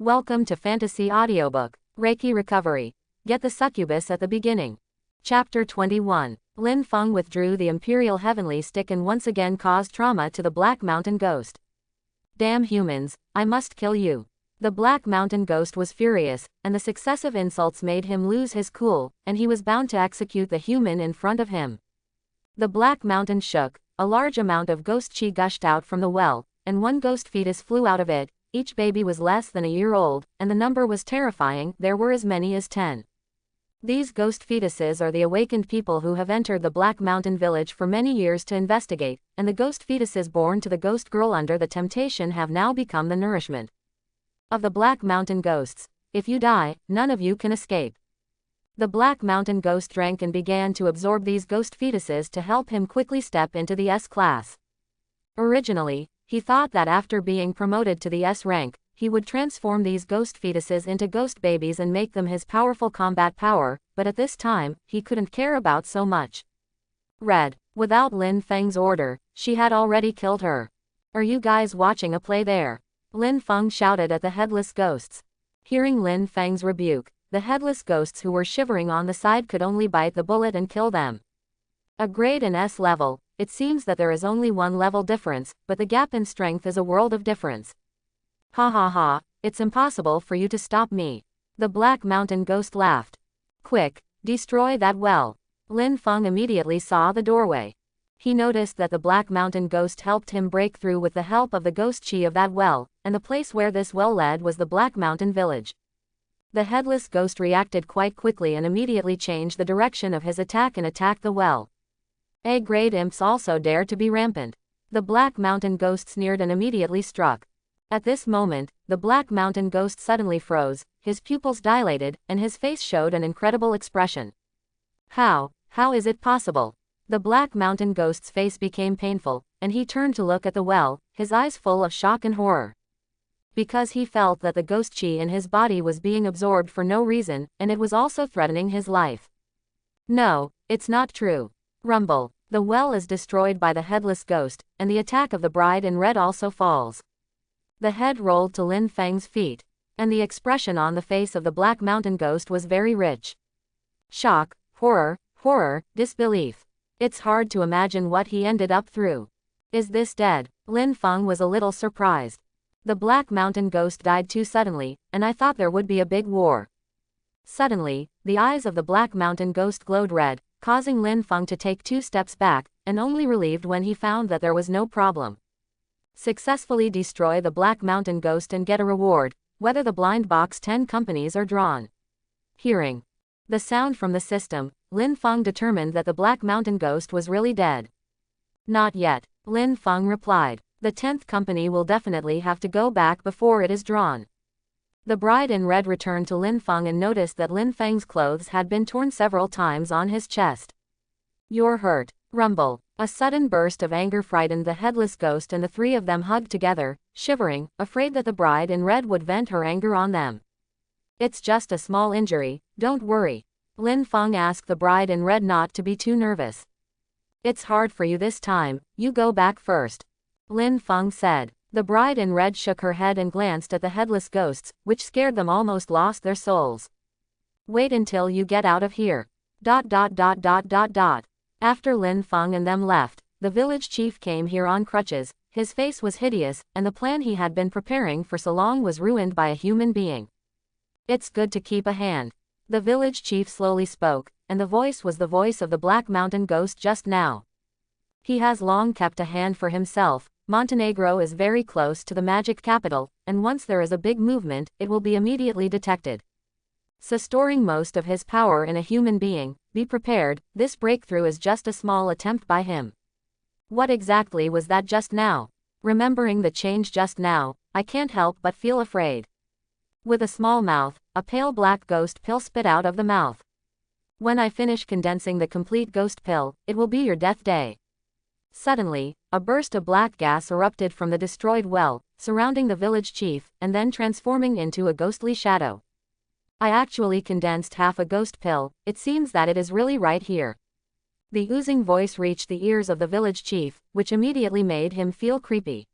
Welcome to Fantasy Audiobook, Reiki Recovery. Get the Succubus at the beginning. Chapter 21. Lin Feng withdrew the Imperial Heavenly Stick and once again caused trauma to the Black Mountain Ghost. Damn humans, I must kill you. The Black Mountain Ghost was furious, and the successive insults made him lose his cool, and he was bound to execute the human in front of him. The Black Mountain shook, a large amount of ghost chi gushed out from the well, and one ghost fetus flew out of it. Each baby was less than a year old, and the number was terrifying. There were as many as 10. These ghost fetuses are the awakened people who have entered the Black Mountain village for many years to investigate, and the ghost fetuses born to the ghost girl under the temptation have now become the nourishment of the Black Mountain ghosts. If you die, none of you can escape. The Black Mountain Ghost drank and began to absorb these ghost fetuses to help him quickly step into the S class. Originally, he thought that after being promoted to the S rank, he would transform these ghost fetuses into ghost babies and make them his powerful combat power, but at this time, he couldn't care about so much. Red. Without Lin Feng's order, she had already killed her. Are you guys watching a play there? Lin Feng shouted at the headless ghosts. Hearing Lin Feng's rebuke, the headless ghosts who were shivering on the side could only bite the bullet and kill them. A grade in S level. It seems that there is only one level difference, but the gap in strength is a world of difference. Ha ha ha, it's impossible for you to stop me. The Black Mountain Ghost laughed. Quick, destroy that well. Lin Feng immediately saw the doorway. He noticed that the Black Mountain Ghost helped him break through with the help of the ghost chi of that well, and the place where this well led was the Black Mountain village. The headless ghost reacted quite quickly and immediately changed the direction of his attack and attacked the well. A-grade imps also dared to be rampant. The Black Mountain Ghost sneered and immediately struck. At this moment, the Black Mountain Ghost suddenly froze, his pupils dilated, and his face showed an incredible expression. How is it possible? The Black Mountain Ghost's face became painful, and he turned to look at the well, his eyes full of shock and horror. Because he felt that the ghost chi in his body was being absorbed for no reason, and it was also threatening his life. No, it's not true. Rumble. The well is destroyed by the headless ghost, and the attack of the bride in red also falls. The head rolled to Lin Feng's feet, and the expression on the face of the Black Mountain Ghost was very rich. Shock, horror, disbelief. It's hard to imagine what he ended up through. Is this dead? Lin Feng was a little surprised. The Black Mountain Ghost died too suddenly, and I thought there would be a big war. Suddenly, the eyes of the Black Mountain Ghost glowed red, causing Lin Feng to take 2 steps back, and only relieved when he found that there was no problem. Successfully destroy the Black Mountain Ghost and get a reward, whether the blind box 10 companies are drawn. Hearing the sound from the system, Lin Feng determined that the Black Mountain Ghost was really dead. Not yet, Lin Feng replied. The 10th company will definitely have to go back before it is drawn. The bride in red returned to Lin Feng and noticed that Lin Feng's clothes had been torn several times on his chest. You're hurt. Rumble. A sudden burst of anger frightened the headless ghost and the 3 of them hugged together, shivering, afraid that the bride in red would vent her anger on them. It's just a small injury, don't worry. Lin Feng asked the bride in red not to be too nervous. It's hard for you this time, you go back first. Lin Feng said. The bride in red shook her head and glanced at the headless ghosts, which scared them almost lost their souls. Wait until you get out of here. ... After Lin Feng and them left, the village chief came here on crutches. His face was hideous, and the plan he had been preparing for so long was ruined by a human being. It's good to keep a hand. The village chief slowly spoke, and the voice was the voice of the Black Mountain Ghost just now. He has long kept a hand for himself. Montenegro is very close to the magic capital, and once there is a big movement, it will be immediately detected. So storing most of his power in a human being, be prepared, this breakthrough is just a small attempt by him. What exactly was that just now? Remembering the change just now, I can't help but feel afraid. With a small mouth, a pale black ghost pill spit out of the mouth. When I finish condensing the complete ghost pill, it will be your death day. Suddenly, a burst of black gas erupted from the destroyed well, surrounding the village chief, and then transforming into a ghostly shadow. I actually condensed half a ghost pill, it seems that it is really right here. The oozing voice reached the ears of the village chief, which immediately made him feel creepy.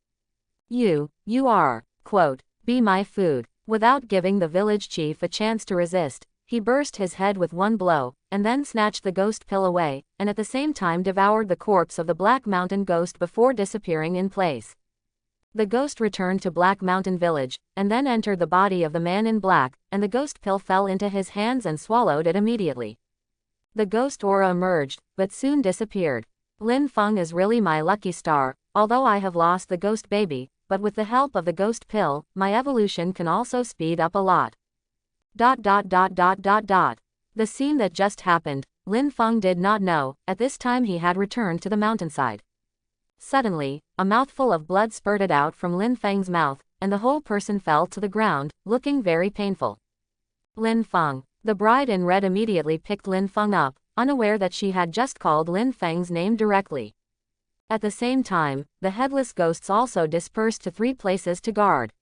You are, quote, be my food. Without giving the village chief a chance to resist, he burst his head with one blow, and then snatched the ghost pill away, and at the same time devoured the corpse of the Black Mountain ghost before disappearing in place. The ghost returned to Black Mountain Village, and then entered the body of the man in black, and the ghost pill fell into his hands and swallowed it immediately. The ghost aura emerged, but soon disappeared. Lin Feng is really my lucky star, although I have lost the ghost baby, but with the help of the ghost pill, my evolution can also speed up a lot. The scene that just happened, Lin Feng did not know. At this time he had returned to the mountainside. Suddenly, a mouthful of blood spurted out from Lin Feng's mouth, and the whole person fell to the ground, looking very painful. Lin Feng. The bride in red immediately picked Lin Feng up, unaware that she had just called Lin Feng's name directly. At the same time, the headless ghosts also dispersed to 3 places to guard.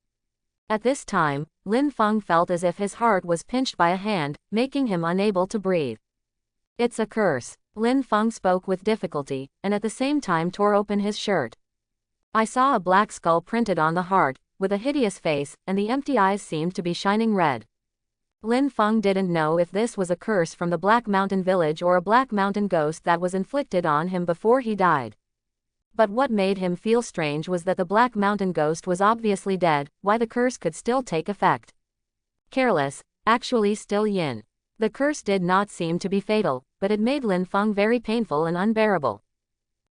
At this time, Lin Feng felt as if his heart was pinched by a hand, making him unable to breathe. It's a curse. Lin Feng spoke with difficulty, and at the same time tore open his shirt. I saw a black skull printed on the heart, with a hideous face, and the empty eyes seemed to be shining red. Lin Feng didn't know if this was a curse from the Black Mountain village or a Black Mountain ghost that was inflicted on him before he died. But what made him feel strange was that the Black Mountain ghost was obviously dead, why the curse could still take effect. Careless, actually still yin. The curse did not seem to be fatal, but it made Lin Feng very painful and unbearable.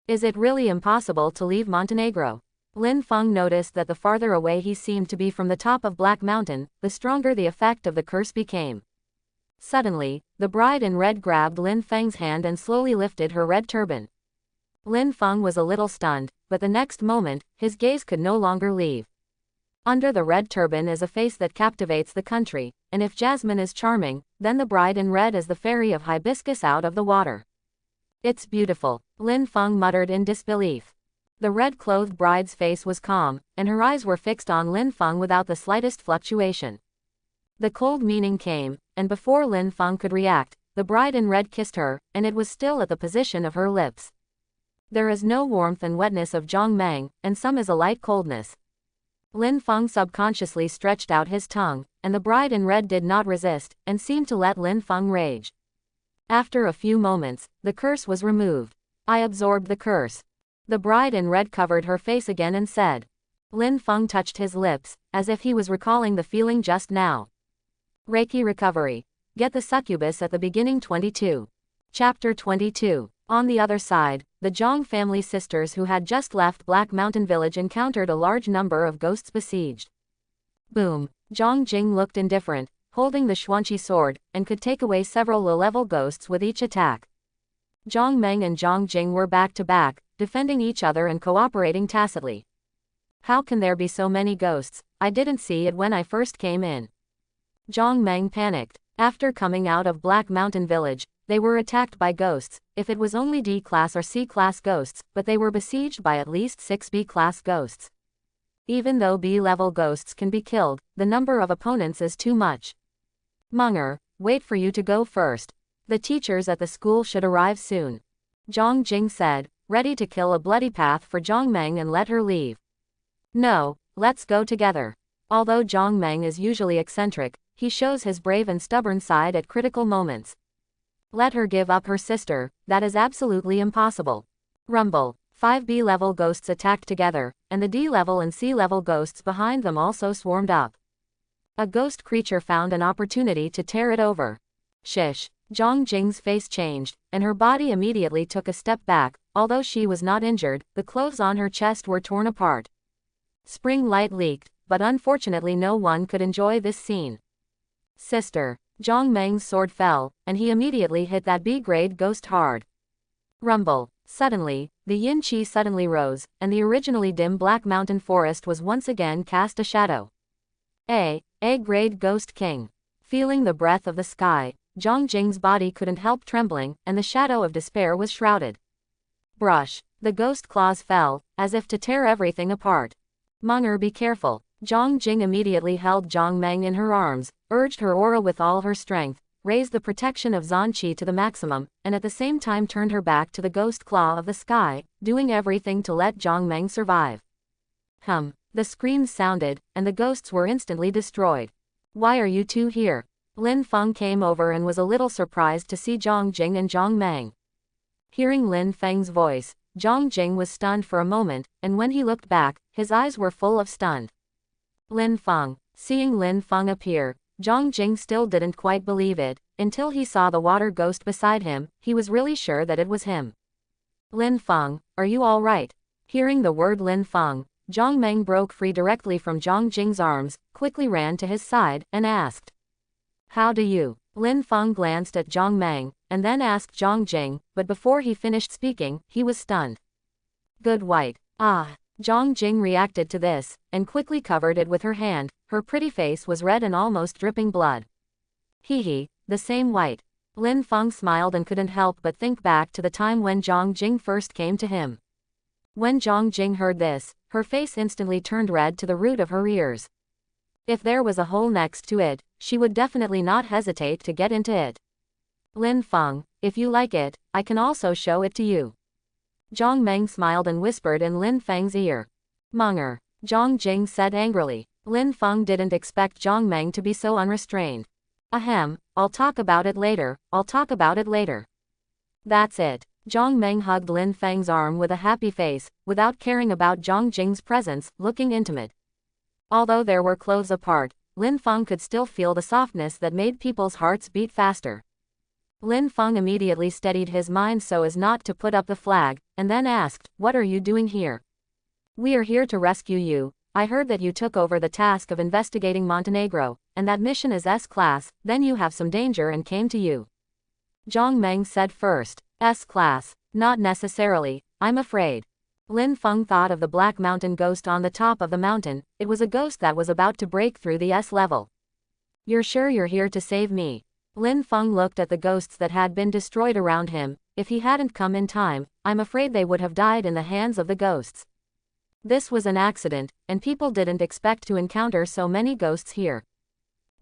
Is it really impossible to leave Montenegro? Lin Feng noticed that the farther away he seemed to be from the top of Black Mountain, the stronger the effect of the curse became. Suddenly, the bride in red grabbed Lin Feng's hand and slowly lifted her red turban. Lin Feng was a little stunned, but the next moment, his gaze could no longer leave. Under the red turban is a face that captivates the country, and if Jasmine is charming, then the bride in red is the fairy of hibiscus out of the water. It's beautiful, Lin Feng muttered in disbelief. The red-clothed bride's face was calm, and her eyes were fixed on Lin Feng without the slightest fluctuation. The cold meaning came, and before Lin Feng could react, the bride in red kissed her, and it was still at the position of her lips. There is no warmth and wetness of Zhang Meng, and some is a light coldness. Lin Feng subconsciously stretched out his tongue, and the bride in red did not resist, and seemed to let Lin Feng rage. After a few moments, the curse was removed. I absorbed the curse. The bride in red covered her face again and said. Lin Feng touched his lips, as if he was recalling the feeling just now. Reiki recovery. Get the Succubus at the beginning 22. Chapter 22. On the other side, the Zhang family sisters who had just left Black Mountain Village encountered a large number of ghosts besieged. Boom. Zhang Jing looked indifferent, holding the Xuanqi sword, and could take away several low-level ghosts with each attack. Zhang Meng and Zhang Jing were back-to-back, defending each other and cooperating tacitly. How can there be so many ghosts? I didn't see it when I first came in. Zhang Meng panicked. After coming out of Black Mountain Village, they were attacked by ghosts, if it was only D-class or C-class ghosts, but they were besieged by at least 6 B-class ghosts. Even though B-level ghosts can be killed, the number of opponents is too much. Munger, wait for you to go first. The teachers at the school should arrive soon. Zhang Jing said, ready to kill a bloody path for Zhang Meng and let her leave. No, let's go together. Although Zhang Meng is usually eccentric, he shows his brave and stubborn side at critical moments. Let her give up her sister, that is absolutely impossible. Rumble. 5 B-level ghosts attacked together, and the D-level and C-level ghosts behind them also swarmed up. A ghost creature found an opportunity to tear it over. Shish. Zhang Jing's face changed, and her body immediately took a step back. Although she was not injured, the clothes on her chest were torn apart. Spring light leaked, but unfortunately no one could enjoy this scene. Sister. Zhang Meng's sword fell, and he immediately hit that B-grade ghost hard. Rumble. Suddenly, the yin qi suddenly rose, and the originally dim Black Mountain forest was once again cast a shadow. A-grade ghost king. Feeling the breath of the sky, Zhang Jing's body couldn't help trembling, and the shadow of despair was shrouded. Brush. The ghost claws fell, as if to tear everything apart. Munger, be careful. Zhang Jing immediately held Zhang Meng in her arms, urged her aura with all her strength, raised the protection of Zanqi to the maximum, and at the same time turned her back to the ghost claw of the sky, doing everything to let Zhang Meng survive. The screams sounded, and the ghosts were instantly destroyed. Why are you two here? Lin Feng came over and was a little surprised to see Zhang Jing and Zhang Meng. Hearing Lin Feng's voice, Zhang Jing was stunned for a moment, and when he looked back, his eyes were full of stunned. Lin Feng. Seeing Lin Feng appear, Zhang Jing still didn't quite believe it, until he saw the water ghost beside him. He was really sure that it was him. Lin Feng, are you all right? Hearing the word Lin Feng, Zhang Meng broke free directly from Zhang Jing's arms, quickly ran to his side, and asked. How do you? Lin Feng glanced at Zhang Meng, and then asked Zhang Jing, but before he finished speaking, he was stunned. Good white. Ah. Zhang Jing reacted to this, and quickly covered it with her hand. Her pretty face was red and almost dripping blood. Hee, the same white. Lin Feng smiled and couldn't help but think back to the time when Zhang Jing first came to him. When Zhang Jing heard this, her face instantly turned red to the root of her ears. If there was a hole next to it, she would definitely not hesitate to get into it. Lin Feng, if you like it, I can also show it to you. Zhang Meng smiled and whispered in Lin Feng's ear. Munger. Zhang Jing said angrily. Lin Feng didn't expect Zhang Meng to be so unrestrained. Ahem, I'll talk about it later, That's it. Zhang Meng hugged Lin Feng's arm with a happy face, without caring about Zhang Jing's presence, looking intimate. Although there were clothes apart, Lin Feng could still feel the softness that made people's hearts beat faster. Lin Feng immediately steadied his mind so as not to put up the flag, and then asked, What are you doing here? We are here to rescue you. I heard that you took over the task of investigating Montenegro, and that mission is S-class, then you have some danger and came to you. Zhang Meng said first. S-class. Not necessarily, I'm afraid. Lin Feng thought of the Black Mountain ghost on the top of the mountain. It was a ghost that was about to break through the S level. You're sure you're here to save me? Lin Feng looked at the ghosts that had been destroyed around him. If he hadn't come in time, I'm afraid they would have died in the hands of the ghosts. This was an accident, and people didn't expect to encounter so many ghosts here.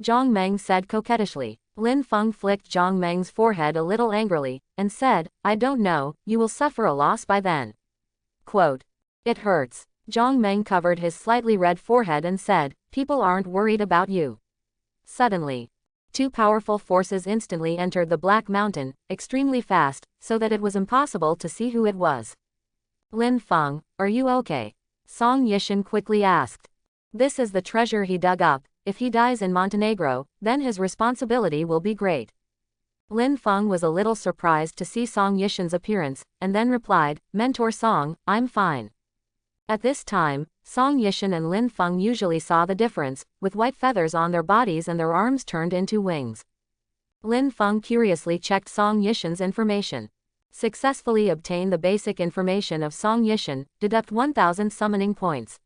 Zhang Meng said coquettishly. Lin Feng flicked Zhang Meng's forehead a little angrily, and said, I don't know, you will suffer a loss by then. Quote. It hurts. Zhang Meng covered his slightly red forehead and said, People aren't worried about you. Suddenly, two powerful forces instantly entered the Black Mountain, extremely fast, so that it was impossible to see who it was. Lin Feng, are you okay? Song Yishan quickly asked. This is the treasure he dug up. If he dies in Montenegro, then his responsibility will be great. Lin Feng was a little surprised to see Song Yishan's appearance, and then replied, Mentor Song, I'm fine. At this time, Song Yishan and Lin Feng usually saw the difference, with white feathers on their bodies and their arms turned into wings. Lin Feng curiously checked Song Yishan's information. Successfully obtained the basic information of Song Yishan, deduct 1000 summoning points.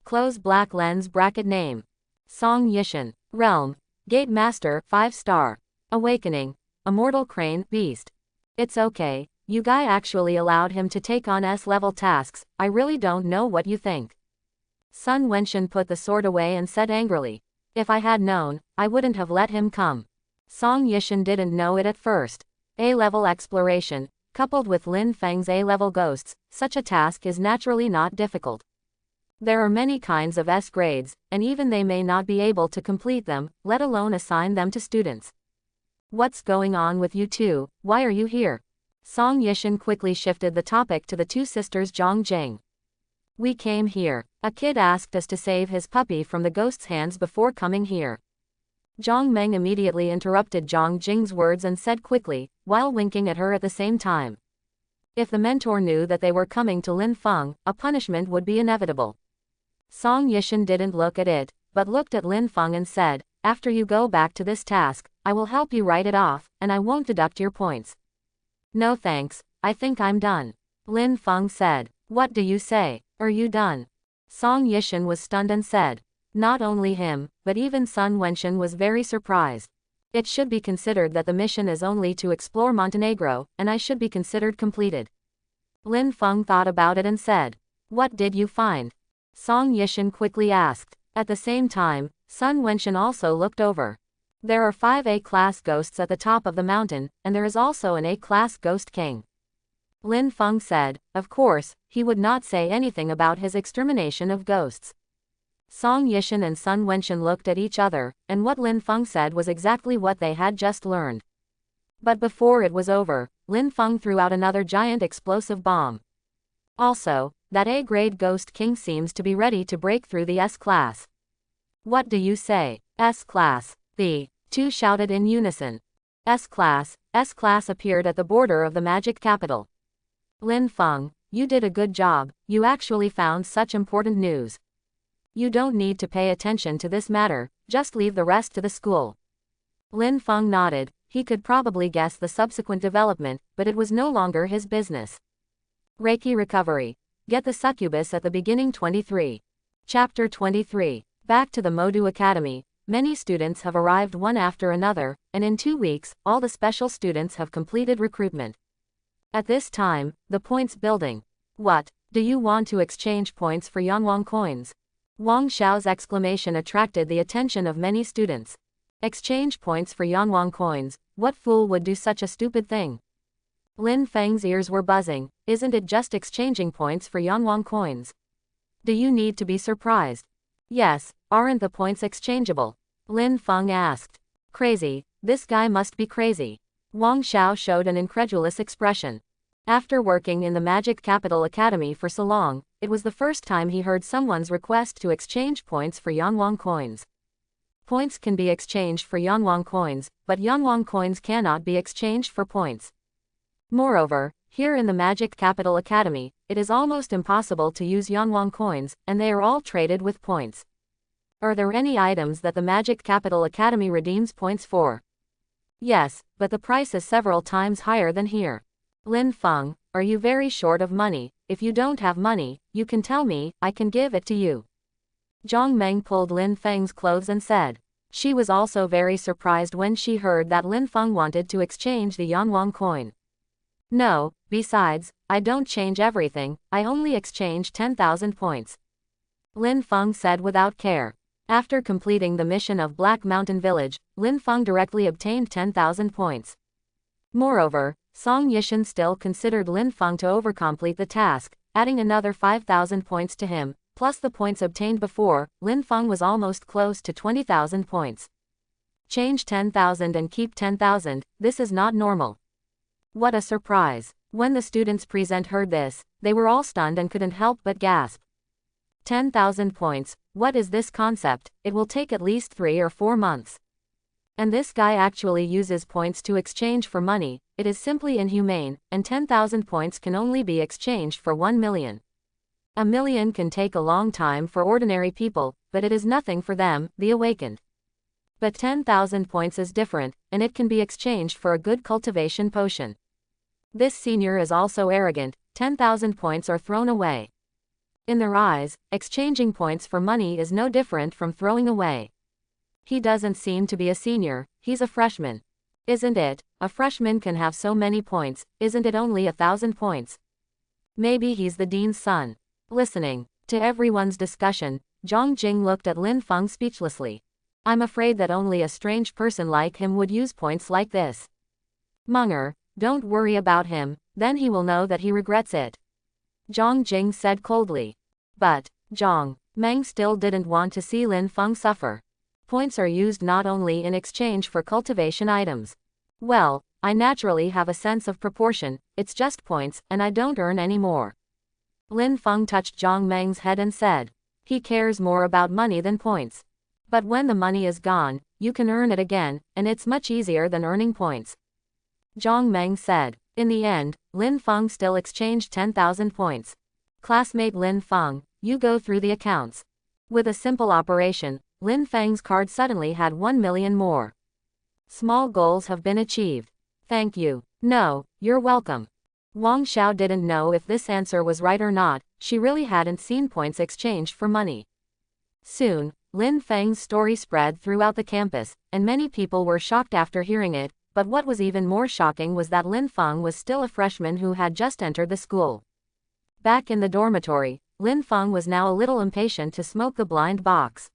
Close black lens bracket name. Song Yishan. Realm. Gate Master, 5-star. Awakening. Immortal Crane, Beast. It's okay. You guy actually allowed him to take on S-level tasks. I really don't know what you think. Sun Wenshan put the sword away and said angrily. If I had known, I wouldn't have let him come. Song Yishan didn't know it at first. A-level exploration, coupled with Lin Feng's A-level ghosts, such a task is naturally not difficult. There are many kinds of S grades, and even they may not be able to complete them, let alone assign them to students. What's going on with you two? Why are you here? Song Yishan quickly shifted the topic to the two sisters Zhang Jing. We came here. A kid asked us to save his puppy from the ghost's hands before coming here. Zhang Meng immediately interrupted Zhang Jing's words and said quickly, while winking at her at the same time. If the mentor knew that they were coming to Lin Feng, a punishment would be inevitable. Song Yishan didn't look at it, but looked at Lin Feng and said, After you go back to this task, I will help you write it off, and I won't deduct your points. No thanks, I think I'm done. Lin Feng said. What do you say? Are you done? Song Yishan was stunned and said. Not only him, but even Sun Wenshan was very surprised. It should be considered that the mission is only to explore Montenegro, and I should be considered completed. Lin Feng thought about it and said. What did you find? Song Yishan quickly asked. At the same time, Sun Wenshan also looked over. There are 5 A-class ghosts at the top of the mountain, and there is also an A-class ghost king. Lin Feng said, of course, he would not say anything about his extermination of ghosts. Song Yishan and Sun Wenshan looked at each other, and what Lin Feng said was exactly what they had just learned. But before it was over, Lin Feng threw out another giant explosive bomb. Also, that A-grade Ghost King seems to be ready to break through the S-class. What do you say? S-class. The two shouted in unison. S-class appeared at the border of the magic capital. Lin Feng, you did a good job, you actually found such important news. You don't need to pay attention to this matter, just leave the rest to the school. Lin Feng nodded, he could probably guess the subsequent development, but it was no longer his business. Reiki recovery. Get the Succubus at the beginning 23. Chapter 23. Back to the Modu Academy. Many students have arrived one after another, and in 2 weeks, all the special students have completed recruitment. At this time, the points building. What? Do you want to exchange points for Yanwang coins? Wang Xiao's exclamation attracted the attention of many students. Exchange points for Yanwang coins, what fool would do such a stupid thing? Lin Feng's ears were buzzing, isn't it just exchanging points for Yanwang coins? Do you need to be surprised? Yes, aren't the points exchangeable? Lin Feng asked. Crazy, this guy must be crazy. Wang Xiao showed an incredulous expression. After working in the Magic Capital Academy for so long, it was the first time he heard someone's request to exchange points for Yanwang coins. Points can be exchanged for Yanwang coins, but Yanwang coins cannot be exchanged for points. Moreover, here in the Magic Capital Academy, it is almost impossible to use Yanwang coins, and they are all traded with points. Are there any items that the Magic Capital Academy redeems points for? Yes, but the price is several times higher than here. Lin Feng, are you very short of money? If you don't have money, you can tell me, I can give it to you. Zhang Meng pulled Lin Feng's clothes and said. She was also very surprised when she heard that Lin Feng wanted to exchange the Yanwang coin. No, besides, I don't change everything, I only exchange 10,000 points. Lin Feng said without care. After completing the mission of Black Mountain Village, Lin Feng directly obtained 10,000 points. Moreover, Song Yishan still considered Lin Feng to overcomplete the task, adding another 5,000 points to him, plus the points obtained before. Lin Feng was almost close to 20,000 points. Change 10,000 and keep 10,000, this is not normal. What a surprise. When the students present heard this, they were all stunned and couldn't help but gasp. 10,000 points, what is this concept? It will take at least 3 or 4 months. And this guy actually uses points to exchange for money, it is simply inhumane, and 10,000 points can only be exchanged for 1 million. A million can take a long time for ordinary people, but it is nothing for them, the awakened. But 10,000 points is different, and it can be exchanged for a good cultivation potion. This senior is also arrogant, 10,000 points are thrown away. In their eyes, exchanging points for money is no different from throwing away. He doesn't seem to be a senior, he's a freshman. Isn't it? A freshman can have so many points, isn't it only 1,000 points? Maybe he's the dean's son. Listening to everyone's discussion, Zhang Jing looked at Lin Feng speechlessly. I'm afraid that only a strange person like him would use points like this. Munger, don't worry about him, then he will know that he regrets it. Zhang Jing said coldly. But, Zhang Meng still didn't want to see Lin Feng suffer. Points are used not only in exchange for cultivation items. Well, I naturally have a sense of proportion, it's just points, and I don't earn any more. Lin Feng touched Zhang Meng's head and said. He cares more about money than points. But when the money is gone, you can earn it again, and it's much easier than earning points. Zhang Meng said. In the end, Lin Feng still exchanged 10,000 points. Classmate Lin Feng, you go through the accounts. With a simple operation, Lin Feng's card suddenly had 1 million more. Small goals have been achieved. Thank you. No, you're welcome. Wang Xiao didn't know if this answer was right or not, she really hadn't seen points exchanged for money. Soon, Lin Feng's story spread throughout the campus, and many people were shocked after hearing it, but what was even more shocking was that Lin Feng was still a freshman who had just entered the school. Back in the dormitory, Lin Feng was now a little impatient to smoke the blind box.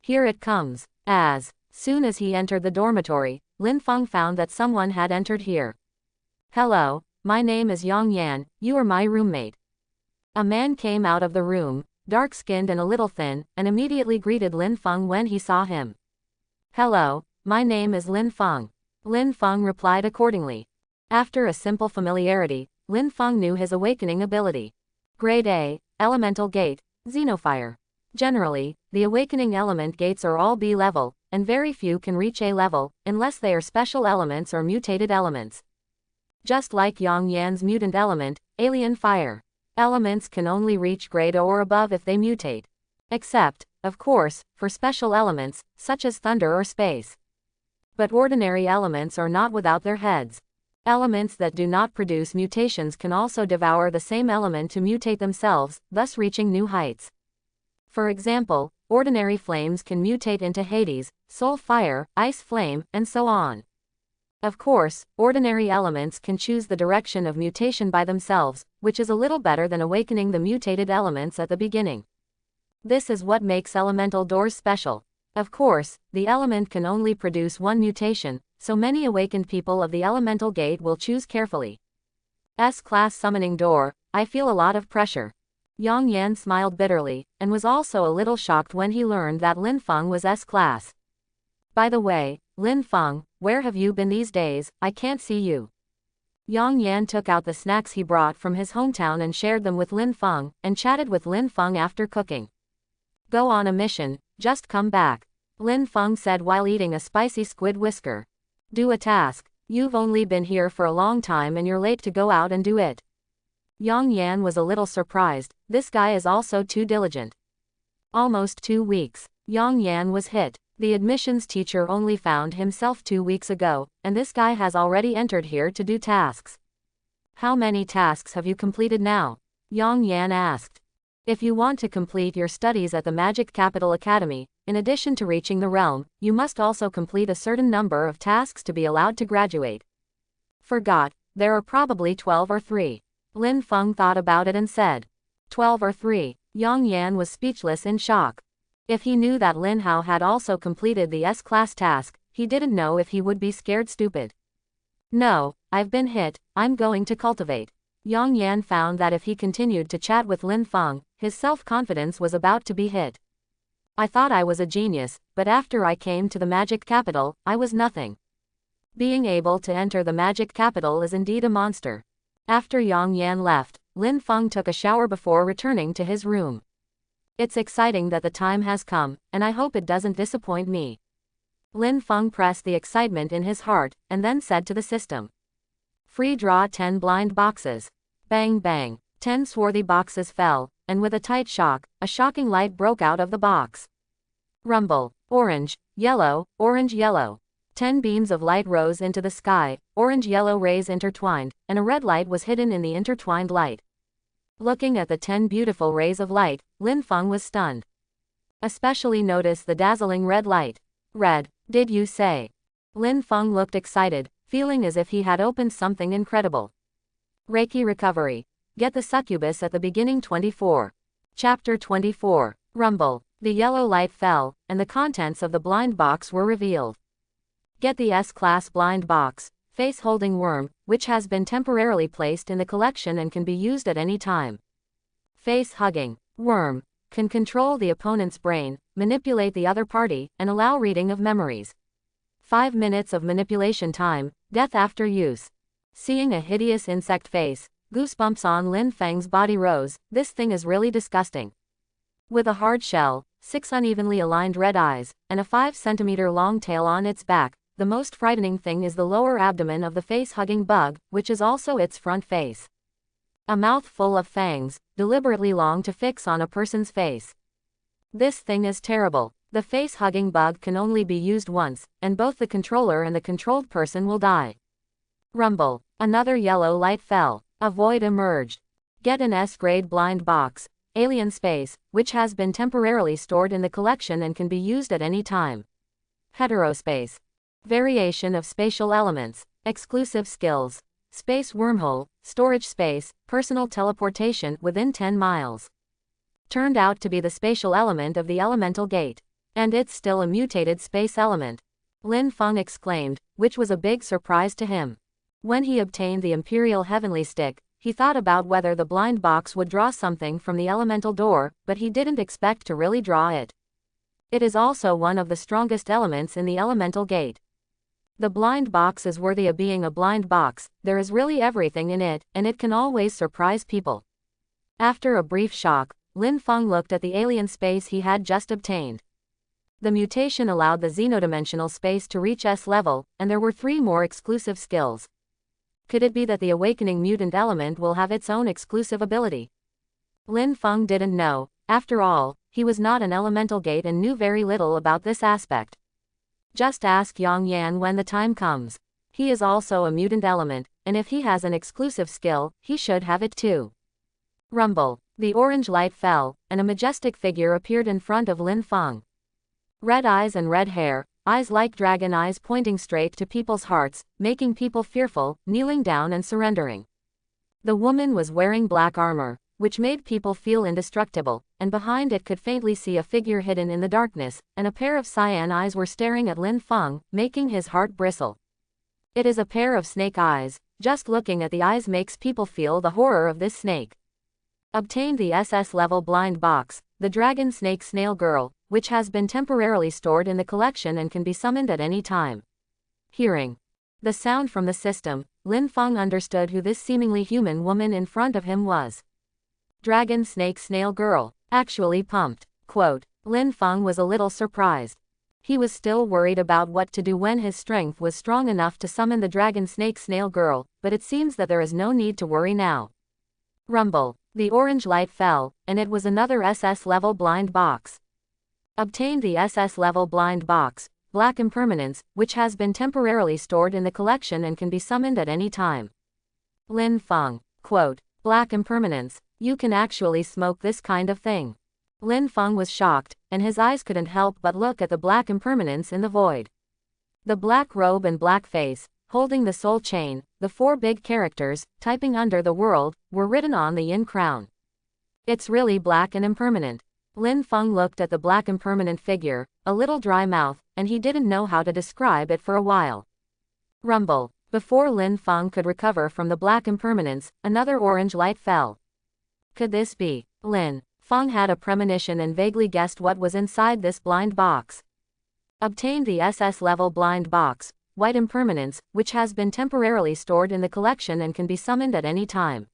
Here it comes. As soon as he entered the dormitory, Lin Feng found that someone had entered here. Hello, my name is Yang Yan, you are my roommate. A man came out of the room, dark-skinned and a little thin, and immediately greeted Lin Feng when he saw him. "Hello, my name is Lin Feng." Lin Feng replied accordingly. After a simple familiarity, Lin Feng knew his awakening ability. Grade A, Elemental Gate, Xenofire. Generally, the awakening element gates are all B level, and very few can reach A level, unless they are special elements or mutated elements. Just like Yang Yan's mutant element, Alien Fire. Elements can only reach grade O or above if they mutate. Except, of course, for special elements, such as thunder or space. But ordinary elements are not without their heads. Elements that do not produce mutations can also devour the same element to mutate themselves, thus reaching new heights. For example, ordinary flames can mutate into Hades, soul fire, ice flame, and so on. Of course, ordinary elements can choose the direction of mutation by themselves, which is a little better than awakening the mutated elements at the beginning. This is what makes elemental doors special. Of course, the element can only produce one mutation, so many awakened people of the elemental gate will choose carefully. S-class summoning door, I feel a lot of pressure. Yang Yan smiled bitterly, and was also a little shocked when he learned that Lin Feng was S-class. By the way, Lin Feng, where have you been these days? I can't see you. Yang Yan took out the snacks he brought from his hometown and shared them with Lin Feng, and chatted with Lin Feng after cooking. Go on a mission, just come back. Lin Feng said while eating a spicy squid whisker. Do a task. You've only been here for a long time and you're late to go out and do it. Yang Yan was a little surprised, this guy is also too diligent. Almost 2 weeks. Yang Yan was hit. The admissions teacher only found himself 2 weeks ago, and this guy has already entered here to do tasks. How many tasks have you completed now? Yang Yan asked. If you want to complete your studies at the Magic Capital Academy, in addition to reaching the realm, you must also complete a certain number of tasks to be allowed to graduate. Forgot, there are probably 12 or 3. Lin Feng thought about it and said. 12 or 3. Yang Yan was speechless in shock. If he knew that Lin Hao had also completed the S-class task, he didn't know if he would be scared stupid. No, I've been hit, I'm going to cultivate. Yang Yan found that if he continued to chat with Lin Feng, his self-confidence was about to be hit. I thought I was a genius, but after I came to the Magic Capital, I was nothing. Being able to enter the Magic Capital is indeed a monster. After Yang Yan left, Lin Feng took a shower before returning to his room. It's exciting that the time has come, and I hope it doesn't disappoint me. Lin Feng pressed the excitement in his heart, and then said to the system. Free draw 10 blind boxes. Bang bang, 10 swarthy boxes fell, and with a tight shock, a shocking light broke out of the box. Rumble, orange, yellow, orange yellow. 10 beams of light rose into the sky, orange-yellow rays intertwined, and a red light was hidden in the intertwined light. Looking at the 10 beautiful rays of light, Lin Feng was stunned. Especially notice the dazzling red light. Red, did you say? Lin Feng looked excited, feeling as if he had opened something incredible. Reiki recovery. Get the Succubus at the beginning 24. Chapter 24. Rumble. The yellow light fell, and the contents of the blind box were revealed. Get the S-class blind box, face-holding worm, which has been temporarily placed in the collection and can be used at any time. Face-hugging worm can control the opponent's brain, manipulate the other party, and allow reading of memories. 5 minutes of manipulation time, death after use. Seeing a hideous insect face, goosebumps on Lin Feng's body rose. This thing is really disgusting. With a hard shell, 6 unevenly aligned red eyes, and a 5-centimeter long tail on its back, the most frightening thing is the lower abdomen of the face-hugging bug, which is also its front face. A mouth full of fangs, deliberately long to fix on a person's face. This thing is terrible. The face-hugging bug can only be used once, and both the controller and the controlled person will die. Rumble. Another yellow light fell. A void emerged. Get an S-grade blind box, alien space, which has been temporarily stored in the collection and can be used at any time. Heterospace. Variation of spatial elements, exclusive skills, space wormhole, storage space, personal teleportation within 10 miles. Turned out to be the spatial element of the elemental gate. And it's still a mutated space element. Lin Feng exclaimed, which was a big surprise to him. When he obtained the Imperial Heavenly Stick, He thought about whether the blind box would draw something from the elemental door, but he didn't expect to really draw it. It is also one of the strongest elements in the elemental gate. The blind box is worthy of being a blind box, there is really everything in it, and it can always surprise people. After a brief shock, Lin Feng looked at the alien space he had just obtained. The mutation allowed the xenodimensional space to reach S level, and there were 3 more exclusive skills. Could it be that the awakening mutant element will have its own exclusive ability? Lin Feng didn't know. After all, he was not an elemental gate and knew very little about this aspect. Just ask Yang Yan when the time comes. He is also a mutant element, and if he has an exclusive skill, he should have it too. Rumble. The orange light fell, and a majestic figure appeared in front of Lin Feng. Red eyes and red hair, eyes like dragon eyes pointing straight to people's hearts, making people fearful, kneeling down and surrendering. The woman was wearing black armor, which made people feel indestructible, and behind it could faintly see a figure hidden in the darkness, and a pair of cyan eyes were staring at Lin Feng, making his heart bristle. It is a pair of snake eyes. Just looking at the eyes makes people feel the horror of this snake. Obtain the SS level blind box, the dragon snake snail girl, which has been temporarily stored in the collection and can be summoned at any time. Hearing the sound from the system, Lin Feng understood who this seemingly human woman in front of him was. Dragon snake snail girl, actually pumped. Quote. Lin Feng was a little surprised. He was still worried about what to do when his strength was strong enough to summon the dragon snake snail girl, but it seems that there is no need to worry now. Rumble. The orange light fell, and it was another SS level blind box. Obtained the SS level blind box, black impermanence, which has been temporarily stored in the collection and can be summoned at any time. Lin Feng. Quote. Black impermanence. You can actually smoke this kind of thing. Lin Feng was shocked, and his eyes couldn't help but look at the black impermanence in the void. The black robe and black face, holding the soul chain, the 4 big characters, typing under the world, were written on the yin crown. It's really black and impermanent. Lin Feng looked at the black impermanent figure, a little dry mouth, and he didn't know how to describe it for a while. Rumble. Before Lin Feng could recover from the black impermanence, another orange light fell. Could this be? Lin Feng had a premonition and vaguely guessed what was inside this blind box. Obtained the SS level blind box, white impermanence, which has been temporarily stored in the collection and can be summoned at any time.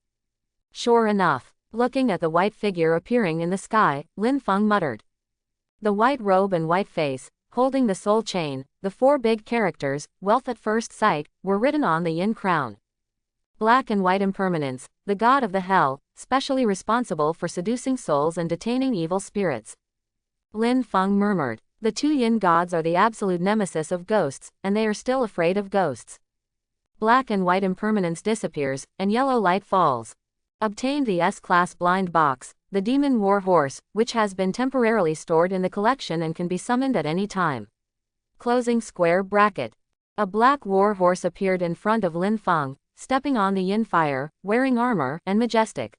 Sure enough, looking at the white figure appearing in the sky, Lin Feng muttered. The white robe and white face, holding the soul chain, the 4 big characters, wealth at first sight, were written on the yin crown. Black and white impermanence, the god of the hell, specially responsible for seducing souls and detaining evil spirits. Lin Feng murmured. The 2 yin gods are the absolute nemesis of ghosts, and they are still afraid of ghosts. Black and white impermanence disappears, and yellow light falls. Obtained the S-class blind box, the demon war horse, which has been temporarily stored in the collection and can be summoned at any time. Closing square bracket. A black war horse appeared in front of Lin Feng, stepping on the yin fire, wearing armor, and majestic.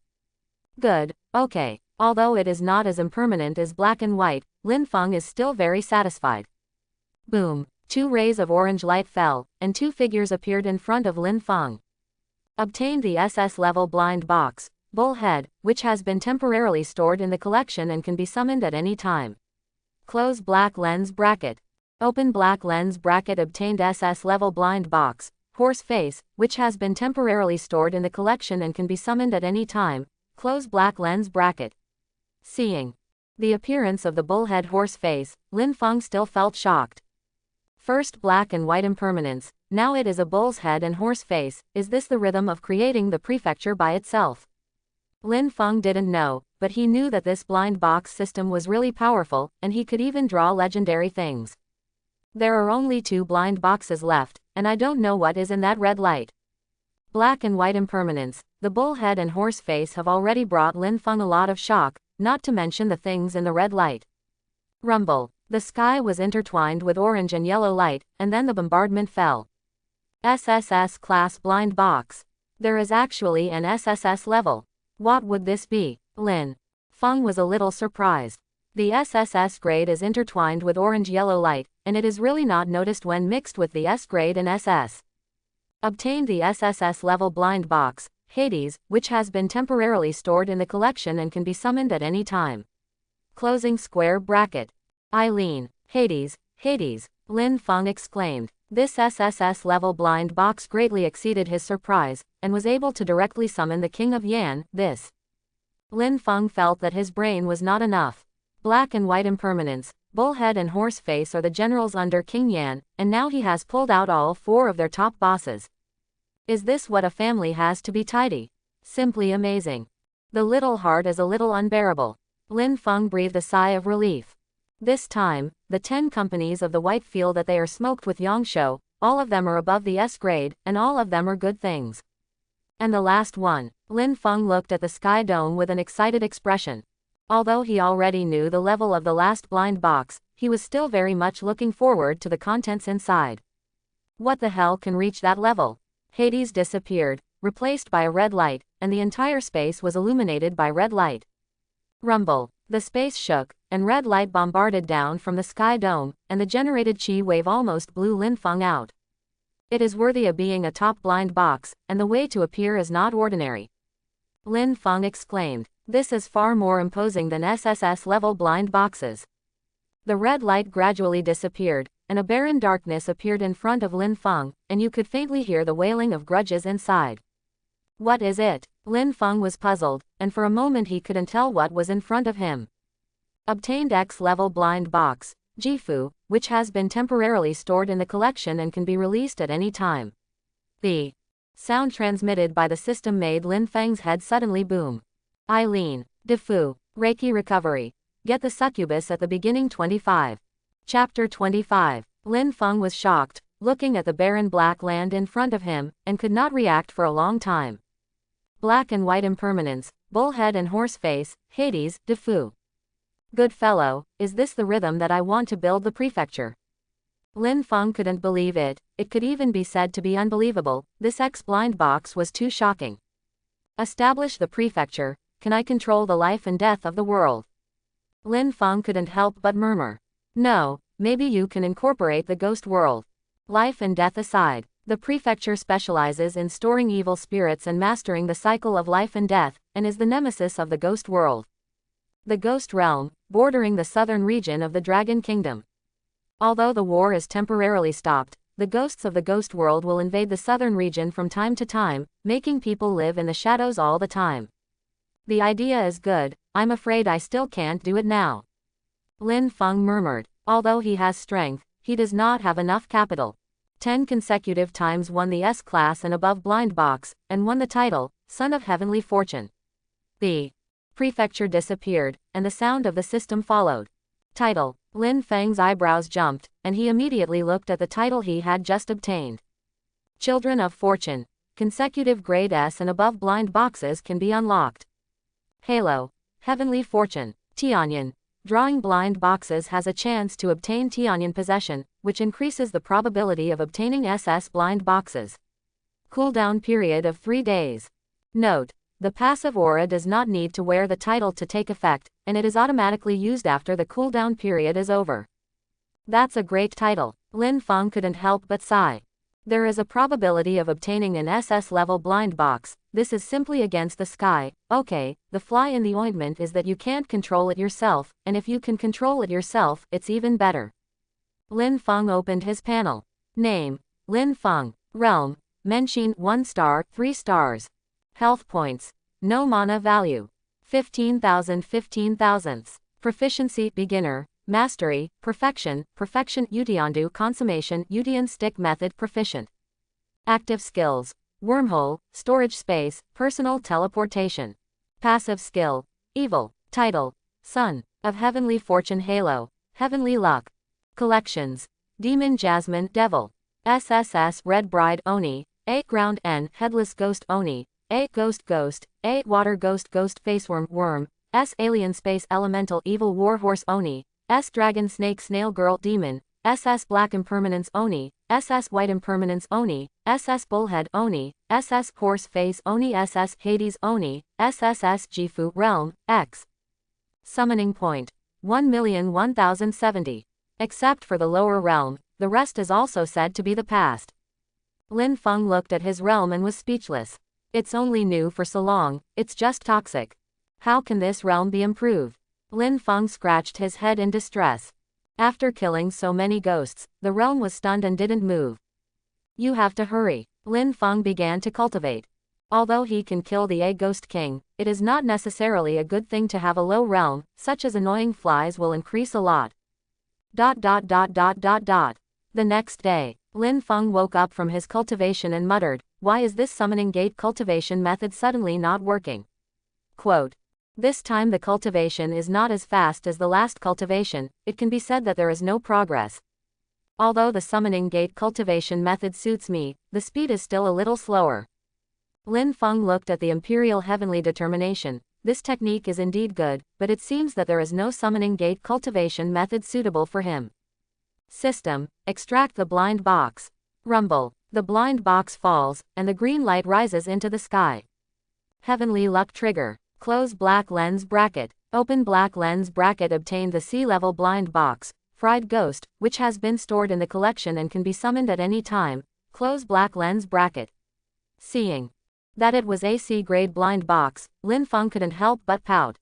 Good, okay. Although it is not as impermanent as black and white, Lin Feng is still very satisfied. Boom. 2 rays of orange light fell, and 2 figures appeared in front of Lin Feng. Obtained the SS level blind box, bullhead, which has been temporarily stored in the collection and can be summoned at any time. Close black lens bracket. Open black lens bracket. Obtained SS level blind box, horse face, which has been temporarily stored in the collection and can be summoned at any time. Close black lens bracket. Seeing the appearance of the bullhead horse face, Lin Feng still felt shocked. First black and white impermanence, now it is a bull's head and horse face. Is this the rhythm of creating the prefecture by itself? Lin Feng didn't know, but he knew that this blind box system was really powerful, and he could even draw legendary things. There are only 2 blind boxes left, and I don't know what is in that red light. Black and white impermanence, the bullhead and horse face have already brought Lin Feng a lot of shock, not to mention the things in the red light. Rumble. The sky was intertwined with orange and yellow light, and then the bombardment fell. SSS class blind box. There is actually an SSS level. What would this be? Lin Feng was a little surprised. The SSS grade is intertwined with orange-yellow light, and it is really not noticed when mixed with the S grade and SS. Obtained the SSS level blind box, Hades, which has been temporarily stored in the collection and can be summoned at any time. Closing square bracket. Eileen, Hades, Hades, Lin Feng exclaimed. This SSS level blind box greatly exceeded his surprise, and was able to directly summon the King of Yan. This. Lin Feng felt that his brain was not enough. Black and white impermanence, bullhead and horseface are the generals under King Yan, and now he has pulled out all 4 of their top bosses. Is this what a family has to be tidy? Simply amazing. The little heart is a little unbearable. Lin Feng breathed a sigh of relief. This time, the 10 companies of the white feel that they are smoked with Yangshuo, all of them are above the S grade, and all of them are good things. And the last one. Lin Feng looked at the sky dome with an excited expression. Although he already knew the level of the last blind box, he was still very much looking forward to the contents inside. What the hell can reach that level? Hades disappeared, replaced by a red light, and the entire space was illuminated by red light. Rumble. The space shook, and red light bombarded down from the sky dome, and the generated chi wave almost blew Lin Feng out. It is worthy of being a top blind box, and the way to appear is not ordinary. Lin Feng exclaimed. This is far more imposing than SSS level blind boxes. The red light gradually disappeared, and a barren darkness appeared in front of Lin Feng, and you could faintly hear the wailing of grudges inside. What is it? Lin Feng was puzzled, and for a moment he couldn't tell what was in front of him. Obtained X-level blind box, Jifu, which has been temporarily stored in the collection and can be released at any time. The sound transmitted by the system made Lin Feng's head suddenly boom. Eileen, Defu, Reiki recovery. Get the Succubus at the beginning 25. Chapter 25. Lin Feng was shocked, looking at the barren black land in front of him, and could not react for a long time. Black and white impermanence, bullhead and horseface, Hades, Defu. Good fellow, is this the rhythm that I want to build the prefecture? Lin Feng couldn't believe it, it could even be said to be unbelievable, this X-blind box was too shocking. Establish the prefecture, can I control the life and death of the world? Lin Feng couldn't help but murmur. No, maybe you can incorporate the ghost world. Life and death aside, the prefecture specializes in storing evil spirits and mastering the cycle of life and death, and is the nemesis of the ghost world. The ghost realm, bordering the southern region of the Dragon Kingdom. Although the war is temporarily stopped, the ghosts of the ghost world will invade the southern region from time to time, making people live in the shadows all the time. The idea is good, I'm afraid I still can't do it now. Lin Feng murmured. Although he has strength, he does not have enough capital. 10 consecutive times won the S-class and above blind box, and won the title, Son of Heavenly Fortune. The prefecture disappeared, and the sound of the system followed. Title. Lin Feng's eyebrows jumped, and he immediately looked at the title he had just obtained. Children of Fortune. Consecutive grade S and above blind boxes can be unlocked. Halo. Heavenly Fortune. Tianyan. Drawing blind boxes has a chance to obtain Tianyan possession, which increases the probability of obtaining SS blind boxes. Cooldown period of 3 days. Note. The passive aura does not need to wear the title to take effect, and it is automatically used after the cooldown period is over. That's a great title. Lin Feng couldn't help but sigh. There is a probability of obtaining an SS level blind box, this is simply against the sky. Okay, the fly in the ointment is that you can't control it yourself, and if you can control it yourself, it's even better. Lin Feng opened his panel. Name. Lin Feng. Realm. Mention 1 star, 3 stars. Health points. No mana value. 15,000 15,000. Proficiency beginner. Mastery, perfection, Utiandu consummation, Utian stick method proficient. Active skills. Wormhole, storage space, personal teleportation. Passive skill. Evil. Title. Son of Heavenly Fortune Halo. Heavenly Luck. Collections. Demon Jasmine Devil. SSS Red Bride Oni. A Ground N Headless Ghost Oni. A Ghost Ghost. A Water Ghost Ghost Faceworm Worm. S Alien Space Elemental Evil Warhorse Oni. S Dragon Snake Snail Girl Demon. SS Black Impermanence Oni. SS White Impermanence Oni. SS Bullhead Oni. SS Horse Face Oni. SS Hades Oni. SSS Jifu Realm, X. Summoning point. 1,001,070. Except for the lower realm, the rest is also said to be the past. Lin Feng looked at his realm and was speechless. It's only new for so long, it's just toxic. How can this realm be improved? Lin Feng scratched his head in distress. After killing so many ghosts, the realm was stunned and didn't move. You have to hurry. Lin Feng began to cultivate. Although he can kill the egg ghost king, it is not necessarily a good thing to have a low realm, such as annoying flies will increase a lot. The next day, Lin Feng woke up from his cultivation and muttered, "Why is this summoning gate cultivation method suddenly not working?" Quote, "This time the cultivation is not as fast as the last cultivation, it can be said that there is no progress. Although the summoning gate cultivation method suits me, the speed is still a little slower." Lin Feng looked at the Imperial Heavenly Determination. This technique is indeed good, but it seems that there is no summoning gate cultivation method suitable for him. System, extract the blind box. Rumble. The blind box falls, and the green light rises into the sky. Heavenly luck trigger. Close black lens bracket. Open black lens bracket. Obtain the sea-level blind box, fried ghost, which has been stored in the collection and can be summoned at any time. Close black lens bracket. Seeing that it was a C-grade blind box, Lin Feng couldn't help but pout.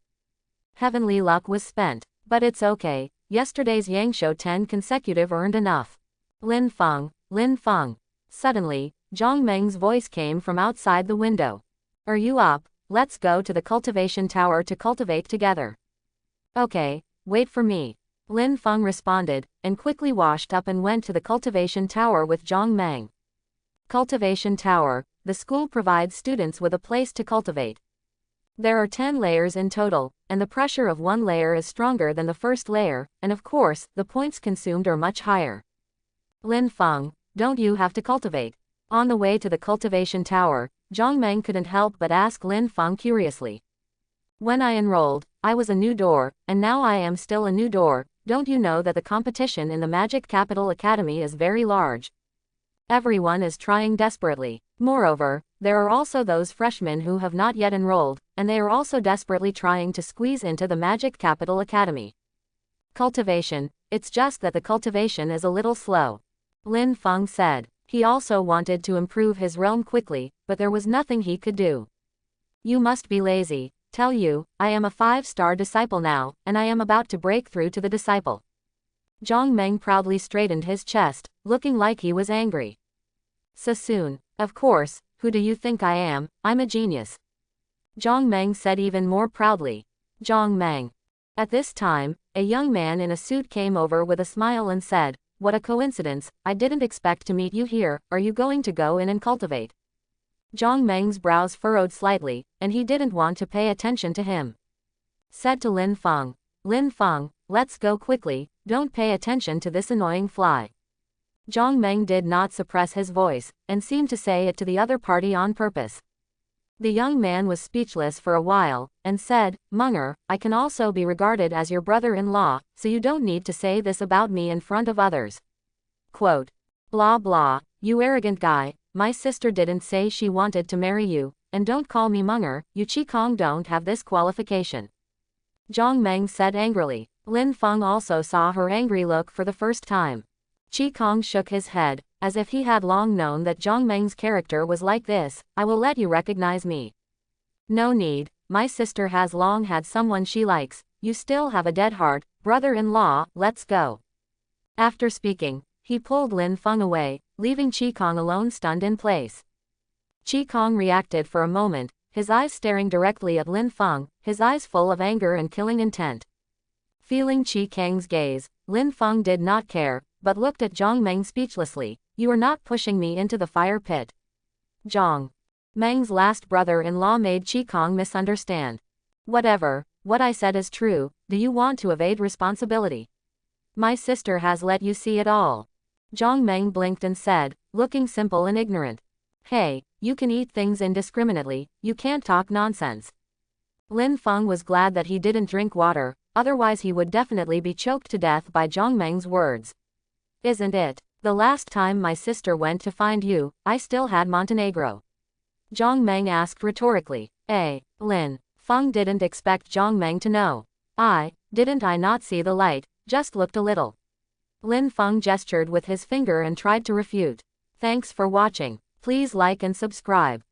Heavenly luck was spent. But it's okay, yesterday's Yangshuo 10 consecutive earned enough. Lin Feng, Lin Feng. Suddenly, Zhang Meng's voice came from outside the window. Are you up? Let's go to the cultivation tower to cultivate together. Okay, wait for me. Lin Feng responded, and quickly washed up and went to the cultivation tower with Zhang Meng. Cultivation tower. The school provides students with a place to cultivate. There are 10 layers in total, and the pressure of one layer is stronger than the first layer, and of course, the points consumed are much higher. Lin Feng, don't you have to cultivate? On the way to the cultivation tower, Zhang Meng couldn't help but ask Lin Feng curiously. When I enrolled, I was a new door, and now I am still a new door. Don't you know that the competition in the Magic Capital Academy is very large? Everyone is trying desperately. Moreover, there are also those freshmen who have not yet enrolled, and they are also desperately trying to squeeze into the Magic Capital Academy. Cultivation, it's just that the cultivation is a little slow. Lin Feng said. He also wanted to improve his realm quickly, but there was nothing he could do. You must be lazy. Tell you, I am a 5-star disciple now, and I am about to break through to the disciple. Zhang Meng proudly straightened his chest, looking like he was angry. So soon. Of course, who do you think I am? I'm a genius. Zhang Meng said even more proudly. Zhang Meng. At this time, a young man in a suit came over with a smile and said, "What a coincidence, I didn't expect to meet you here, are you going to go in and cultivate?" Zhang Meng's brows furrowed slightly, and he didn't want to pay attention to him. Said to Lin Feng, "Lin Feng, let's go quickly, don't pay attention to this annoying fly." Zhang Meng did not suppress his voice, and seemed to say it to the other party on purpose. The young man was speechless for a while, and said, "Munger, I can also be regarded as your brother-in-law, so you don't need to say this about me in front of others." Quote, "Blah blah, you arrogant guy, my sister didn't say she wanted to marry you, and don't call me Munger, you Qigong don't have this qualification." Zhang Meng said angrily. Lin Feng also saw her angry look for the first time. Qigong shook his head, as if he had long known that Zhang Meng's character was like this. "I will let you recognize me." "No need, my sister has long had someone she likes, you still have a dead heart, brother-in-law, let's go." After speaking, he pulled Lin Feng away, leaving Qigong alone stunned in place. Qigong reacted for a moment, his eyes staring directly at Lin Feng, his eyes full of anger and killing intent. Feeling Qigong's gaze, Lin Feng did not care, but looked at Zhang Meng speechlessly. "You are not pushing me into the fire pit." Zhang Meng's last brother-in-law made Qigong misunderstand. "Whatever, what I said is true, do you want to evade responsibility? My sister has let you see it all." Zhang Meng blinked and said, looking simple and ignorant. "Hey, you can eat things indiscriminately, you can't talk nonsense." Lin Feng was glad that he didn't drink water, otherwise he would definitely be choked to death by Zhang Meng's words. "Isn't it? The last time my sister went to find you, I still had Montenegro." Zhang Meng asked rhetorically. Lin Feng didn't expect Zhang Meng to know. Didn't I not see the light, just looked a little." Lin Feng gestured with his finger and tried to refute. Thanks for watching. Please like and subscribe.